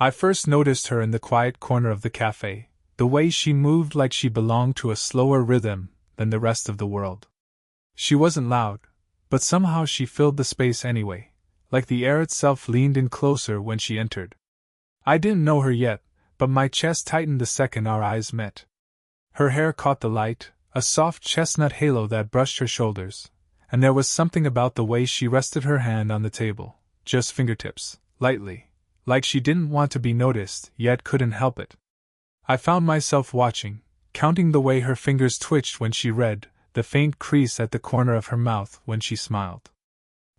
I first noticed her in the quiet corner of the cafe, the way she moved like she belonged to a slower rhythm than the rest of the world. She wasn't loud, but somehow she filled the space anyway, like the air itself leaned in closer when she entered. I didn't know her yet, but my chest tightened the second our eyes met. Her hair caught the light, a soft chestnut halo that brushed her shoulders, and there was something about the way she rested her hand on the table, just fingertips, lightly, like she didn't want to be noticed yet couldn't help it. I found myself watching, counting the way her fingers twitched when she read, the faint crease at the corner of her mouth when she smiled.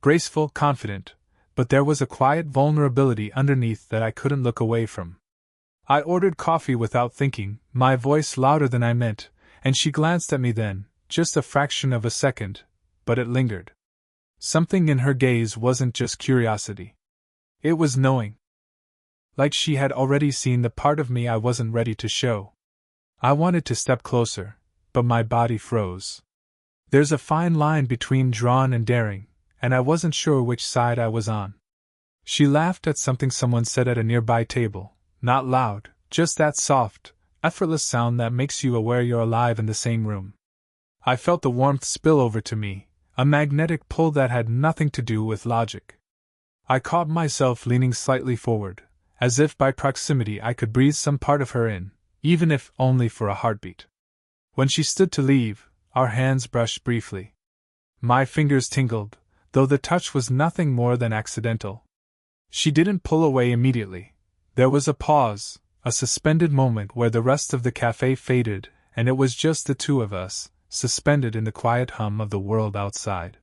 Graceful, confident, but there was a quiet vulnerability underneath that I couldn't look away from. I ordered coffee without thinking, my voice louder than I meant, and she glanced at me then, just a fraction of a second, but it lingered. Something in her gaze wasn't just curiosity. It was knowing. Like she had already seen the part of me I wasn't ready to show. I wanted to step closer, but my body froze. There's a fine line between drawn and daring, and I wasn't sure which side I was on. She laughed at something someone said at a nearby table, not loud, just that soft, effortless sound that makes you aware you're alive in the same room. I felt the warmth spill over to me, a magnetic pull that had nothing to do with logic. I caught myself leaning slightly forward, as if by proximity I could breathe some part of her in, even if only for a heartbeat. When she stood to leave, our hands brushed briefly. My fingers tingled, though the touch was nothing more than accidental. She didn't pull away immediately. There was a pause, a suspended moment where the rest of the cafe faded, and it was just the two of us, suspended in the quiet hum of the world outside.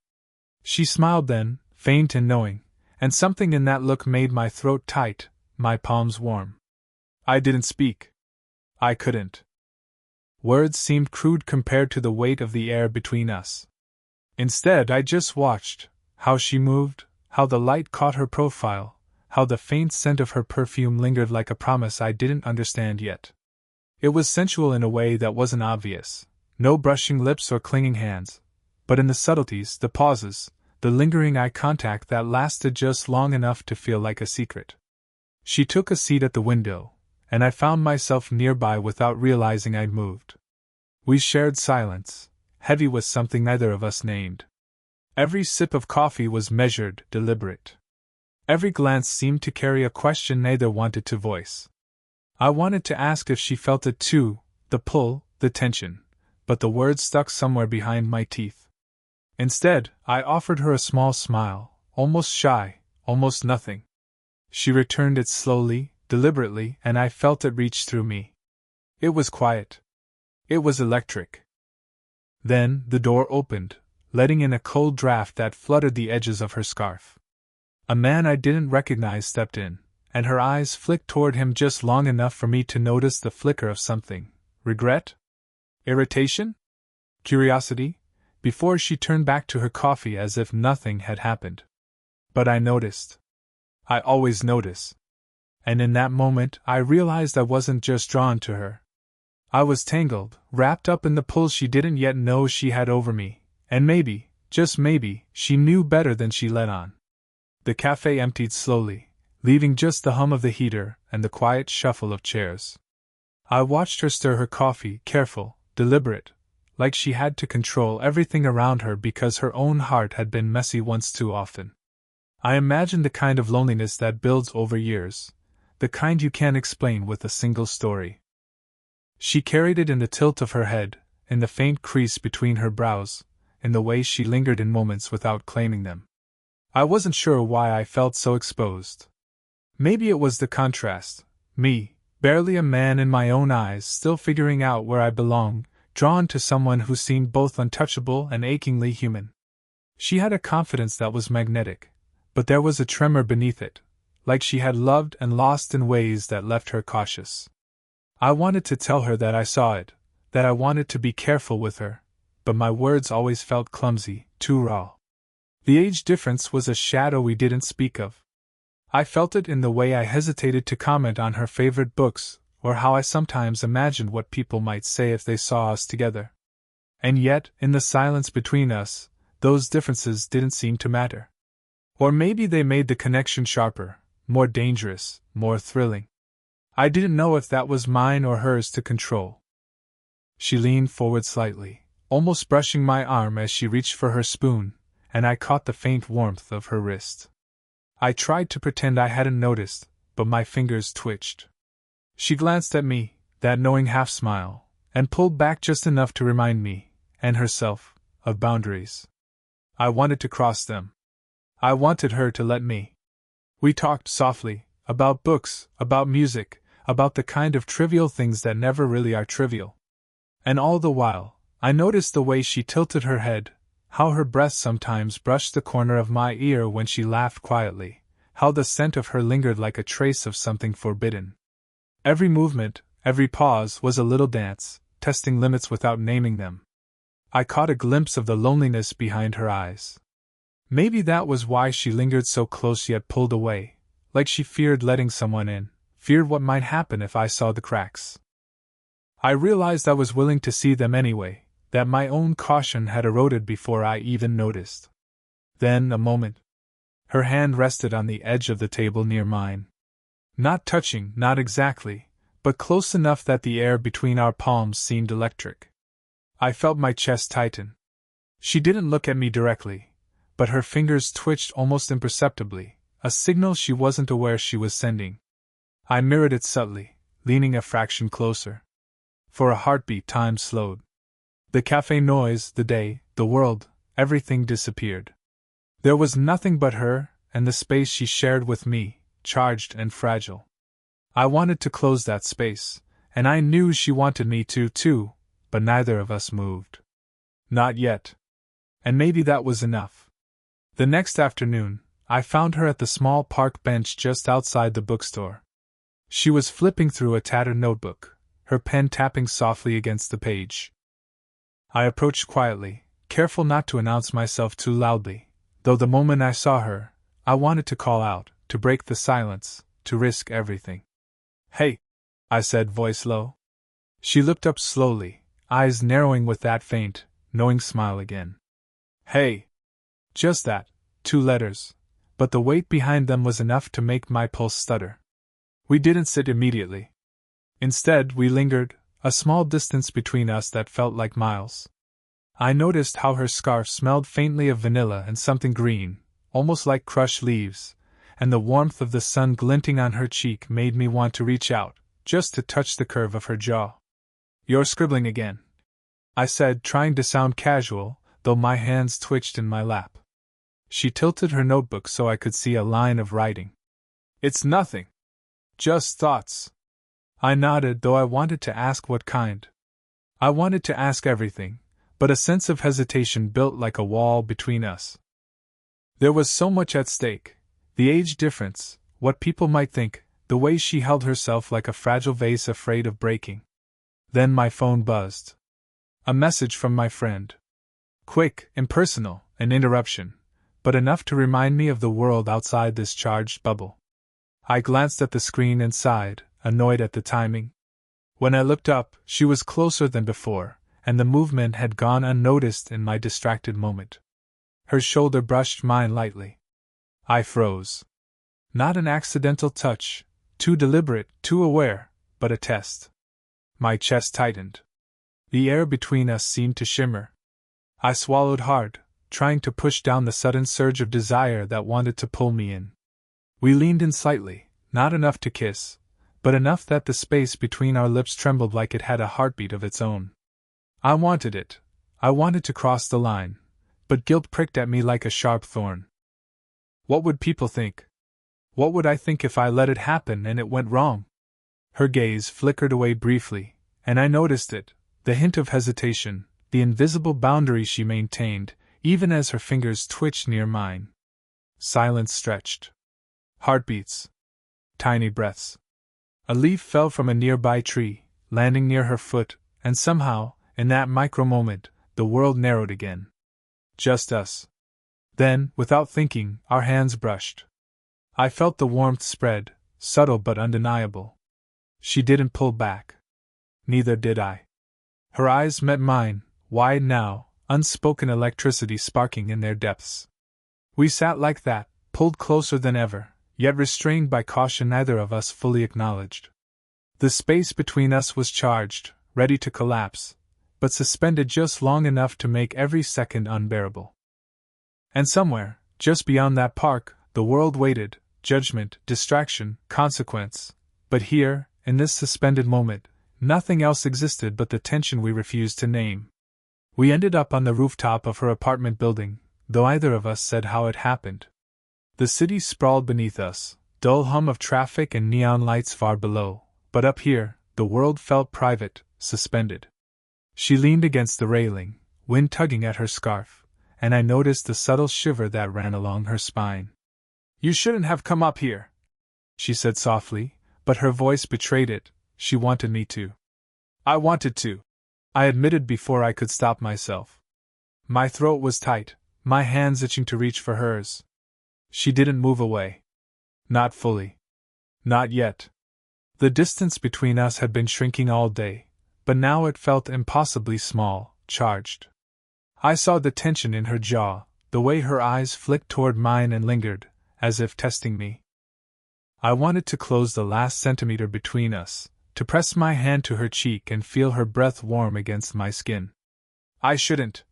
She smiled then, faint and knowing, and something in that look made my throat tight, my palms warm. I didn't speak. I couldn't. Words seemed crude compared to the weight of the air between us. Instead, I just watched, how she moved, how the light caught her profile, how the faint scent of her perfume lingered like a promise I didn't understand yet. It was sensual in a way that wasn't obvious, no brushing lips or clinging hands, but in the subtleties, the pauses, the lingering eye contact that lasted just long enough to feel like a secret. She took a seat at the window, and I found myself nearby without realizing I'd moved. We shared silence, heavy with something neither of us named. Every sip of coffee was measured, deliberate. Every glance seemed to carry a question neither wanted to voice. I wanted to ask if she felt it too, the pull, the tension, but the words stuck somewhere behind my teeth. Instead, I offered her a small smile, almost shy, almost nothing. She returned it slowly, deliberately, and I felt it reach through me. It was quiet. It was electric. Then, the door opened, letting in a cold draft that fluttered the edges of her scarf. A man I didn't recognize stepped in, and her eyes flicked toward him just long enough for me to notice the flicker of something. Regret? Irritation? Curiosity? Before she turned back to her coffee as if nothing had happened. But I noticed. I always notice. And in that moment I realized I wasn't just drawn to her. I was tangled, wrapped up in the pull she didn't yet know she had over me, and maybe, just maybe, she knew better than she let on. The cafe emptied slowly, leaving just the hum of the heater and the quiet shuffle of chairs. I watched her stir her coffee, careful, deliberate, like she had to control everything around her because her own heart had been messy once too often. I imagined the kind of loneliness that builds over years, the kind you can't explain with a single story. She carried it in the tilt of her head, in the faint crease between her brows, in the way she lingered in moments without claiming them. I wasn't sure why I felt so exposed. Maybe it was the contrast, me, barely a man in my own eyes, still figuring out where I belonged, drawn to someone who seemed both untouchable and achingly human. She had a confidence that was magnetic, but there was a tremor beneath it, like she had loved and lost in ways that left her cautious. I wanted to tell her that I saw it, that I wanted to be careful with her, but my words always felt clumsy, too raw. The age difference was a shadow we didn't speak of. I felt it in the way I hesitated to comment on her favorite books, or how I sometimes imagined what people might say if they saw us together. And yet, in the silence between us, those differences didn't seem to matter. Or maybe they made the connection sharper, more dangerous, more thrilling. I didn't know if that was mine or hers to control. She leaned forward slightly, almost brushing my arm as she reached for her spoon, and I caught the faint warmth of her wrist. I tried to pretend I hadn't noticed, but my fingers twitched. She glanced at me, that knowing half-smile, and pulled back just enough to remind me, and herself, of boundaries. I wanted to cross them. I wanted her to let me. We talked softly, about books, about music, about the kind of trivial things that never really are trivial. And all the while, I noticed the way she tilted her head, how her breath sometimes brushed the corner of my ear when she laughed quietly, how the scent of her lingered like a trace of something forbidden. Every movement, every pause was a little dance, testing limits without naming them. I caught a glimpse of the loneliness behind her eyes. Maybe that was why she lingered so close yet pulled away, like she feared letting someone in, feared what might happen if I saw the cracks. I realized I was willing to see them anyway, that my own caution had eroded before I even noticed. Then, a moment. Her hand rested on the edge of the table near mine. Not touching, not exactly, but close enough that the air between our palms seemed electric. I felt my chest tighten. She didn't look at me directly, but her fingers twitched almost imperceptibly, a signal she wasn't aware she was sending. I mirrored it subtly, leaning a fraction closer. For a heartbeat, time slowed. The cafe noise, the day, the world, everything disappeared. There was nothing but her, and the space she shared with me, charged and fragile. I wanted to close that space, and I knew she wanted me to too, but neither of us moved. Not yet. And maybe that was enough. The next afternoon, I found her at the small park bench just outside the bookstore. She was flipping through a tattered notebook, her pen tapping softly against the page. I approached quietly, careful not to announce myself too loudly, though the moment I saw her, I wanted to call out, to break the silence, to risk everything. "Hey," I said, voice low. She looked up slowly, eyes narrowing with that faint, knowing smile again. "Hey." Just that, 2 letters, but the weight behind them was enough to make my pulse stutter. We didn't sit immediately. Instead, we lingered, a small distance between us that felt like miles. I noticed how her scarf smelled faintly of vanilla and something green, almost like crushed leaves, and the warmth of the sun glinting on her cheek made me want to reach out, just to touch the curve of her jaw. "You're scribbling again," I said, trying to sound casual, though my hands twitched in my lap. She tilted her notebook so I could see a line of writing. "It's nothing. Just thoughts." I nodded, though I wanted to ask what kind. I wanted to ask everything, but a sense of hesitation built like a wall between us. There was so much at stake: the age difference, what people might think, the way she held herself like a fragile vase afraid of breaking. Then my phone buzzed. A message from my friend. Quick, impersonal, an interruption, but enough to remind me of the world outside this charged bubble. I glanced at the screen and sighed, annoyed at the timing. When I looked up, she was closer than before, and the movement had gone unnoticed in my distracted moment. Her shoulder brushed mine lightly. I froze. Not an accidental touch, too deliberate, too aware, but a test. My chest tightened. The air between us seemed to shimmer. I swallowed hard, trying to push down the sudden surge of desire that wanted to pull me in. We leaned in slightly, not enough to kiss, but enough that the space between our lips trembled like it had a heartbeat of its own. I wanted it. I wanted to cross the line, but guilt pricked at me like a sharp thorn. What would people think? What would I think if I let it happen and it went wrong? Her gaze flickered away briefly, and I noticed it, the hint of hesitation, the invisible boundary she maintained, even as her fingers twitched near mine. Silence stretched. Heartbeats. Tiny breaths. A leaf fell from a nearby tree, landing near her foot, and somehow, in that micro moment, the world narrowed again. Just us. Then, without thinking, our hands brushed. I felt the warmth spread, subtle but undeniable. She didn't pull back. Neither did I. Her eyes met mine, wide now, unspoken electricity sparking in their depths. We sat like that, pulled closer than ever, yet restrained by caution neither of us fully acknowledged. The space between us was charged, ready to collapse, but suspended just long enough to make every second unbearable. And somewhere, just beyond that park, the world waited, judgment, distraction, consequence. But here, in this suspended moment, nothing else existed but the tension we refused to name. We ended up on the rooftop of her apartment building, though either of us said how it happened. The city sprawled beneath us, dull hum of traffic and neon lights far below, but up here, the world felt private, suspended. She leaned against the railing, wind tugging at her scarf, and I noticed the subtle shiver that ran along her spine. "You shouldn't have come up here," she said softly, but her voice betrayed it. She wanted me to. I wanted to, I admitted before I could stop myself. My throat was tight, my hands itching to reach for hers. She didn't move away. Not fully. Not yet. The distance between us had been shrinking all day, but now it felt impossibly small, charged. I saw the tension in her jaw, the way her eyes flicked toward mine and lingered, as if testing me. I wanted to close the last centimeter between us, to press my hand to her cheek and feel her breath warm against my skin. "I shouldn't,"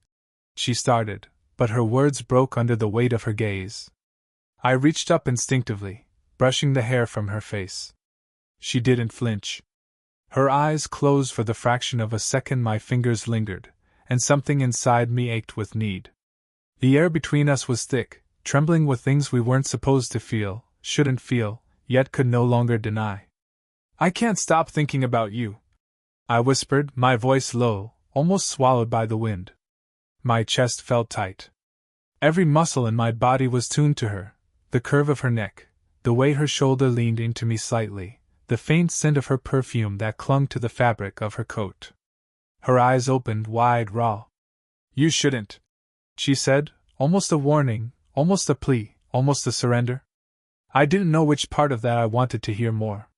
she started, but her words broke under the weight of her gaze. I reached up instinctively, brushing the hair from her face. She didn't flinch. Her eyes closed for the fraction of a second. My fingers lingered, and something inside me ached with need. The air between us was thick, trembling with things we weren't supposed to feel, shouldn't feel, yet could no longer deny. "I can't stop thinking about you," I whispered, my voice low, almost swallowed by the wind. My chest felt tight. Every muscle in my body was tuned to her, the curve of her neck, the way her shoulder leaned into me slightly, the faint scent of her perfume that clung to the fabric of her coat. Her eyes opened wide, raw. "You shouldn't," she said, almost a warning, almost a plea, almost a surrender. I didn't know which part of that I wanted to hear more.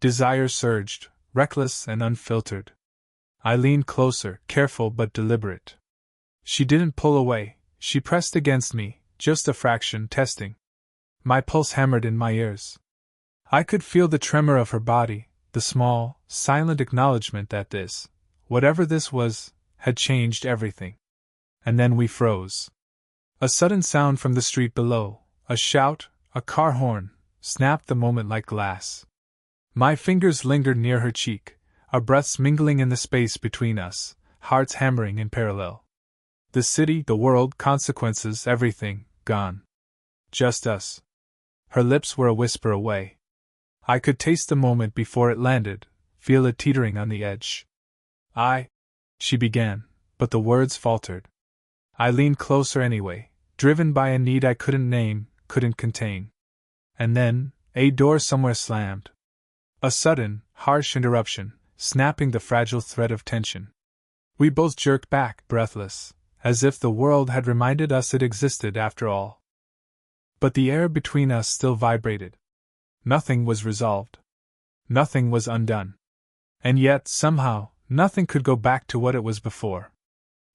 Desire surged, reckless and unfiltered. I leaned closer, careful but deliberate. She didn't pull away, she pressed against me, just a fraction, testing. My pulse hammered in my ears. I could feel the tremor of her body, the small, silent acknowledgement that this, whatever this was, had changed everything. And then we froze. A sudden sound from the street below, a shout, a car horn, snapped the moment like glass. My fingers lingered near her cheek, our breaths mingling in the space between us, hearts hammering in parallel. The city, the world, consequences, everything, gone. Just us. Her lips were a whisper away. I could taste the moment before it landed, feel it teetering on the edge. She began, but the words faltered. I leaned closer anyway, driven by a need I couldn't name, couldn't contain. And then, a door somewhere slammed. A sudden, harsh interruption, snapping the fragile thread of tension. We both jerked back, breathless, as if the world had reminded us it existed after all. But the air between us still vibrated. Nothing was resolved. Nothing was undone. And yet, somehow, nothing could go back to what it was before.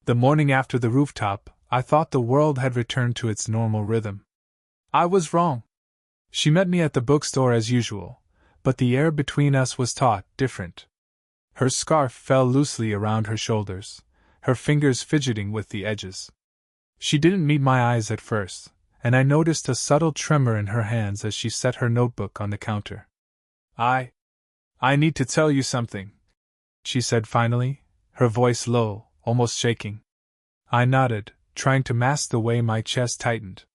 The morning after the rooftop, I thought the world had returned to its normal rhythm. I was wrong. She met me at the bookstore as usual, but the air between us was taut, different. Her scarf fell loosely around her shoulders, her fingers fidgeting with the edges. She didn't meet my eyes at first, and I noticed a subtle tremor in her hands as she set her notebook on the counter. I need to tell you something," she said finally, her voice low, almost shaking. I nodded, trying to mask the way my chest tightened.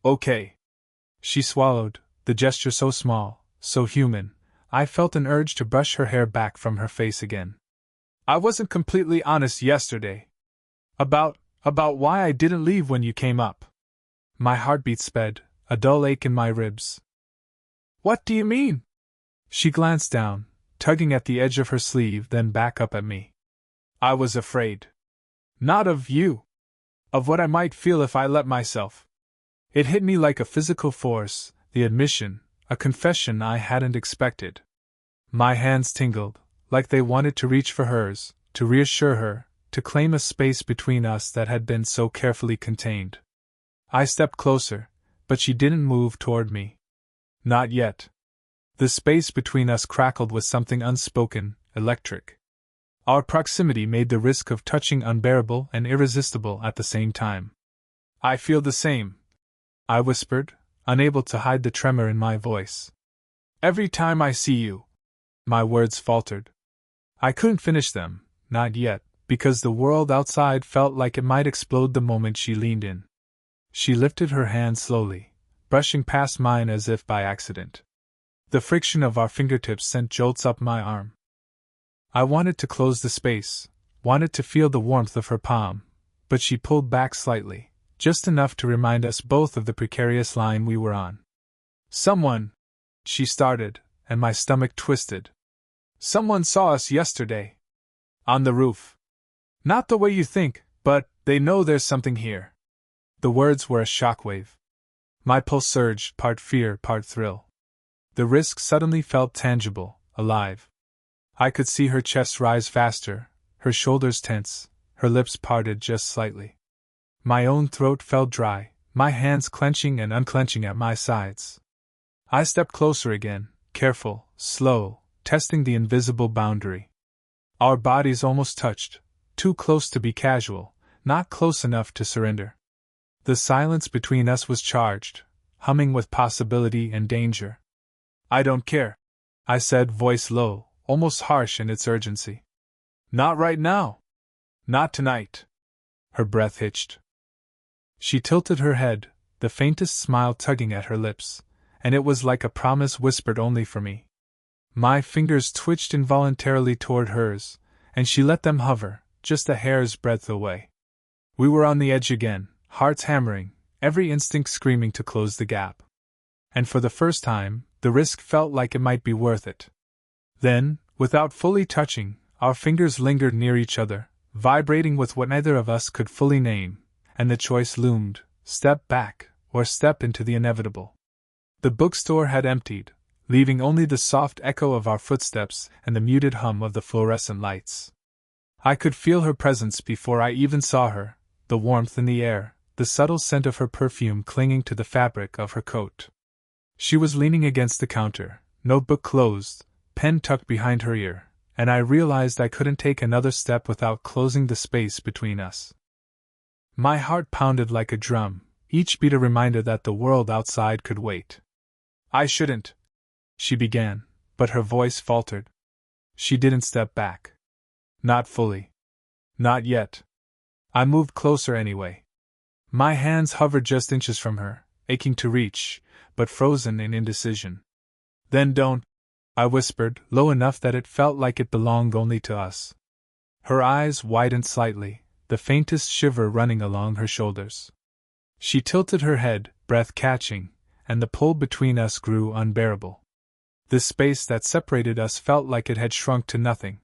"Okay." She swallowed, the gesture so small, so human, I felt an urge to brush her hair back from her face again. "I wasn't completely honest yesterday. About why I didn't leave when you came up." My heartbeat sped, a dull ache in my ribs. "What do you mean?" She glanced down, tugging at the edge of her sleeve, then back up at me. "I was afraid. Not of you. Of what I might feel if I let myself." It hit me like a physical force, the admission, a confession I hadn't expected. My hands tingled, like they wanted to reach for hers, to reassure her, to claim a space between us that had been so carefully contained. I stepped closer, but she didn't move toward me. Not yet. The space between us crackled with something unspoken, electric. Our proximity made the risk of touching unbearable and irresistible at the same time. I feel the same, I whispered, unable to hide the tremor in my voice. Every time I see you. My words faltered. I couldn't finish them, not yet, because the world outside felt like it might explode the moment she leaned in. She lifted her hand slowly, brushing past mine as if by accident. The friction of our fingertips sent jolts up my arm. I wanted to close the space, wanted to feel the warmth of her palm, but she pulled back slightly, just enough to remind us both of the precarious line we were on. Someone, she started, and my stomach twisted. Someone saw us yesterday. On the roof. Not the way you think, but they know there's something here. The words were a shockwave. My pulse surged, part fear, part thrill. The risk suddenly felt tangible, alive. I could see her chest rise faster, her shoulders tense, her lips parted just slightly. My own throat felt dry, my hands clenching and unclenching at my sides. I stepped closer again, careful, slow, testing the invisible boundary. Our bodies almost touched, too close to be casual, not close enough to surrender. The silence between us was charged, humming with possibility and danger. I don't care, I said, voice low, almost harsh in its urgency. Not right now. Not tonight. Her breath hitched. She tilted her head, the faintest smile tugging at her lips, and it was like a promise whispered only for me. My fingers twitched involuntarily toward hers, and she let them hover, just a hair's breadth away. We were on the edge again, hearts hammering, every instinct screaming to close the gap. And for the first time, the risk felt like it might be worth it. Then, without fully touching, our fingers lingered near each other, vibrating with what neither of us could fully name, and the choice loomed: step back, or step into the inevitable. The bookstore had emptied, leaving only the soft echo of our footsteps and the muted hum of the fluorescent lights. I could feel her presence before I even saw her, the warmth in the air, the subtle scent of her perfume clinging to the fabric of her coat. She was leaning against the counter, notebook closed, pen tucked behind her ear, and I realized I couldn't take another step without closing the space between us. My heart pounded like a drum, each beat a reminder that the world outside could wait. I shouldn't, she began, but her voice faltered. She didn't step back. Not fully. Not yet. I moved closer anyway. My hands hovered just inches from her, aching to reach, but frozen in indecision. Then don't, I whispered, low enough that it felt like it belonged only to us. Her eyes widened slightly, the faintest shiver running along her shoulders. She tilted her head, breath catching, and the pull between us grew unbearable. The space that separated us felt like it had shrunk to nothing.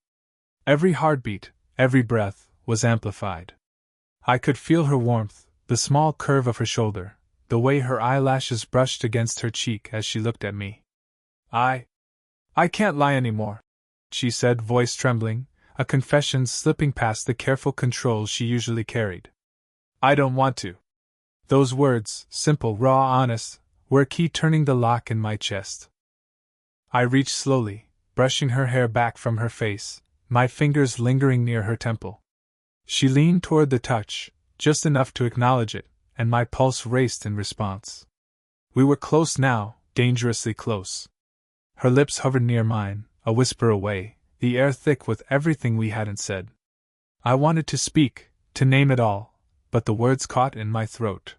Every heartbeat, every breath, was amplified. I could feel her warmth, the small curve of her shoulder, the way her eyelashes brushed against her cheek as she looked at me. I can't lie anymore, she said, voice trembling, a confession slipping past the careful control she usually carried. I don't want to. Those words, simple, raw, honest, were a key turning the lock in my chest. I reached slowly, brushing her hair back from her face, my fingers lingering near her temple. She leaned toward the touch, just enough to acknowledge it, and my pulse raced in response. We were close now, dangerously close. Her lips hovered near mine, a whisper away, the air thick with everything we hadn't said. I wanted to speak, to name it all, but the words caught in my throat.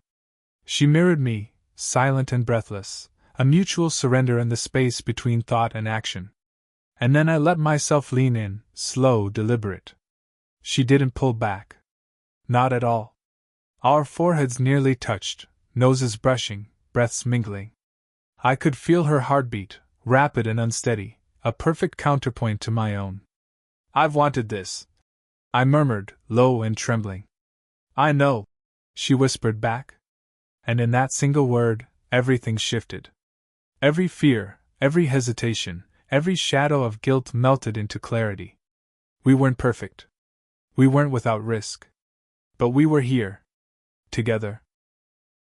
She mirrored me, silent and breathless, a mutual surrender in the space between thought and action. And then I let myself lean in, slow, deliberate. She didn't pull back. Not at all. Our foreheads nearly touched, noses brushing, breaths mingling. I could feel her heartbeat, rapid and unsteady, a perfect counterpoint to my own. I've wanted this, I murmured, low and trembling. I know, she whispered back. And in that single word, everything shifted. Every fear, every hesitation, every shadow of guilt melted into clarity. We weren't perfect. We weren't without risk. But we were here. Together.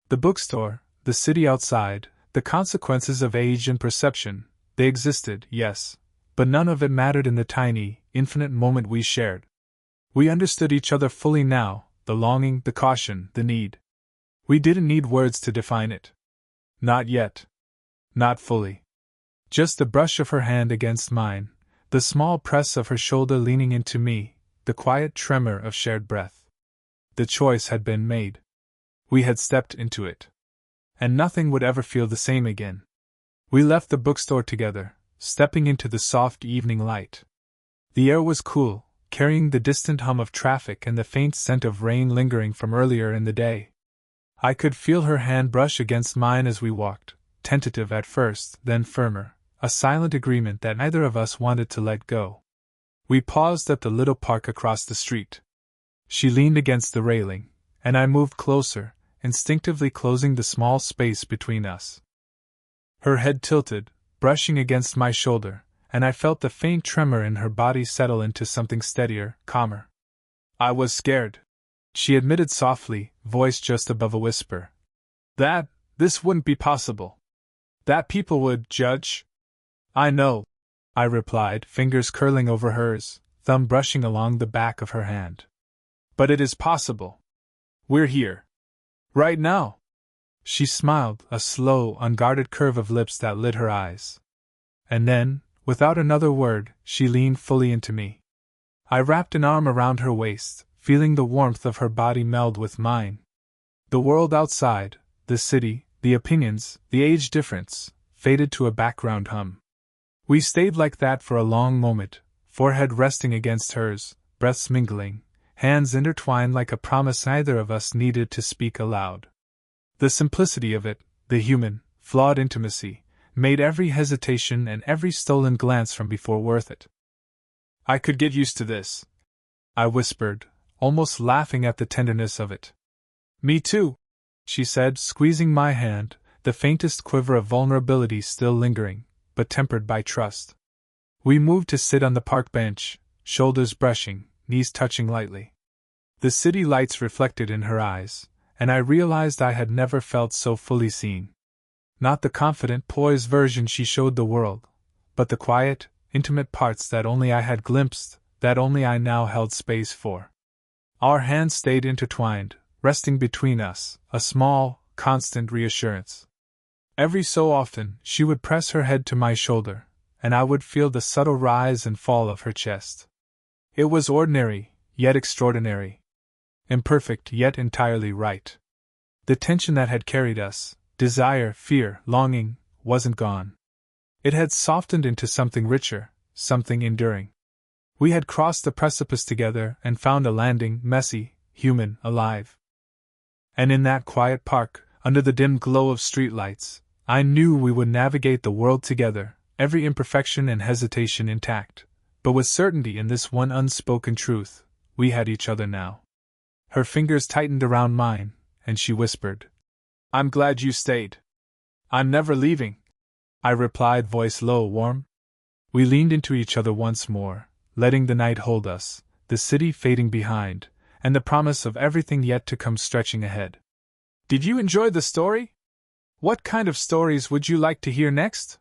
The bookstore, the city outside, The consequences of age and perception, they existed, yes, but none of it mattered in the tiny, infinite moment we shared. We understood each other fully now, the longing, the caution, the need. We didn't need words to define it. Not yet. Not fully. Just the brush of her hand against mine, the small press of her shoulder leaning into me, the quiet tremor of shared breath. The choice had been made. We had stepped into it. And nothing would ever feel the same again. We left the bookstore together, stepping into the soft evening light. The air was cool, carrying the distant hum of traffic and the faint scent of rain lingering from earlier in the day. I could feel her hand brush against mine as we walked, tentative at first, then firmer, a silent agreement that neither of us wanted to let go. We paused at the little park across the street. She leaned against the railing, and I moved closer, instinctively closing the small space between us. Her head tilted, brushing against my shoulder, and I felt the faint tremor in her body settle into something steadier, calmer. I was scared, she admitted softly, voice just above a whisper. This wouldn't be possible. That people would judge. I know, I replied, fingers curling over hers, thumb brushing along the back of her hand. But it is possible. We're here. Right now. She smiled, a slow, unguarded curve of lips that lit her eyes. And then, without another word, she leaned fully into me. I wrapped an arm around her waist, feeling the warmth of her body meld with mine. The world outside, the city, the opinions, the age difference, faded to a background hum. We stayed like that for a long moment, forehead resting against hers, breaths mingling, hands intertwined like a promise neither of us needed to speak aloud. The simplicity of it, the human, flawed intimacy, made every hesitation and every stolen glance from before worth it. I could get used to this, I whispered, almost laughing at the tenderness of it. Me too, she said, squeezing my hand, the faintest quiver of vulnerability still lingering, but tempered by trust. We moved to sit on the park bench, shoulders brushing, knees touching lightly. The city lights reflected in her eyes, and I realized I had never felt so fully seen. Not the confident, poised version she showed the world, but the quiet, intimate parts that only I had glimpsed, that only I now held space for. Our hands stayed intertwined, resting between us, a small, constant reassurance. Every so often, she would press her head to my shoulder, and I would feel the subtle rise and fall of her chest. It was ordinary, yet extraordinary. Imperfect, yet entirely right. The tension that had carried us, desire, fear, longing, wasn't gone. It had softened into something richer, something enduring. We had crossed the precipice together and found a landing, messy, human, alive. And in that quiet park, under the dim glow of streetlights, I knew we would navigate the world together, every imperfection and hesitation intact, but with certainty in this one unspoken truth: we had each other now. Her fingers tightened around mine, and she whispered, "I'm glad you stayed." "I'm never leaving," I replied, voice low, warm. We leaned into each other once more, letting the night hold us, the city fading behind, and the promise of everything yet to come stretching ahead. Did you enjoy the story? What kind of stories would you like to hear next?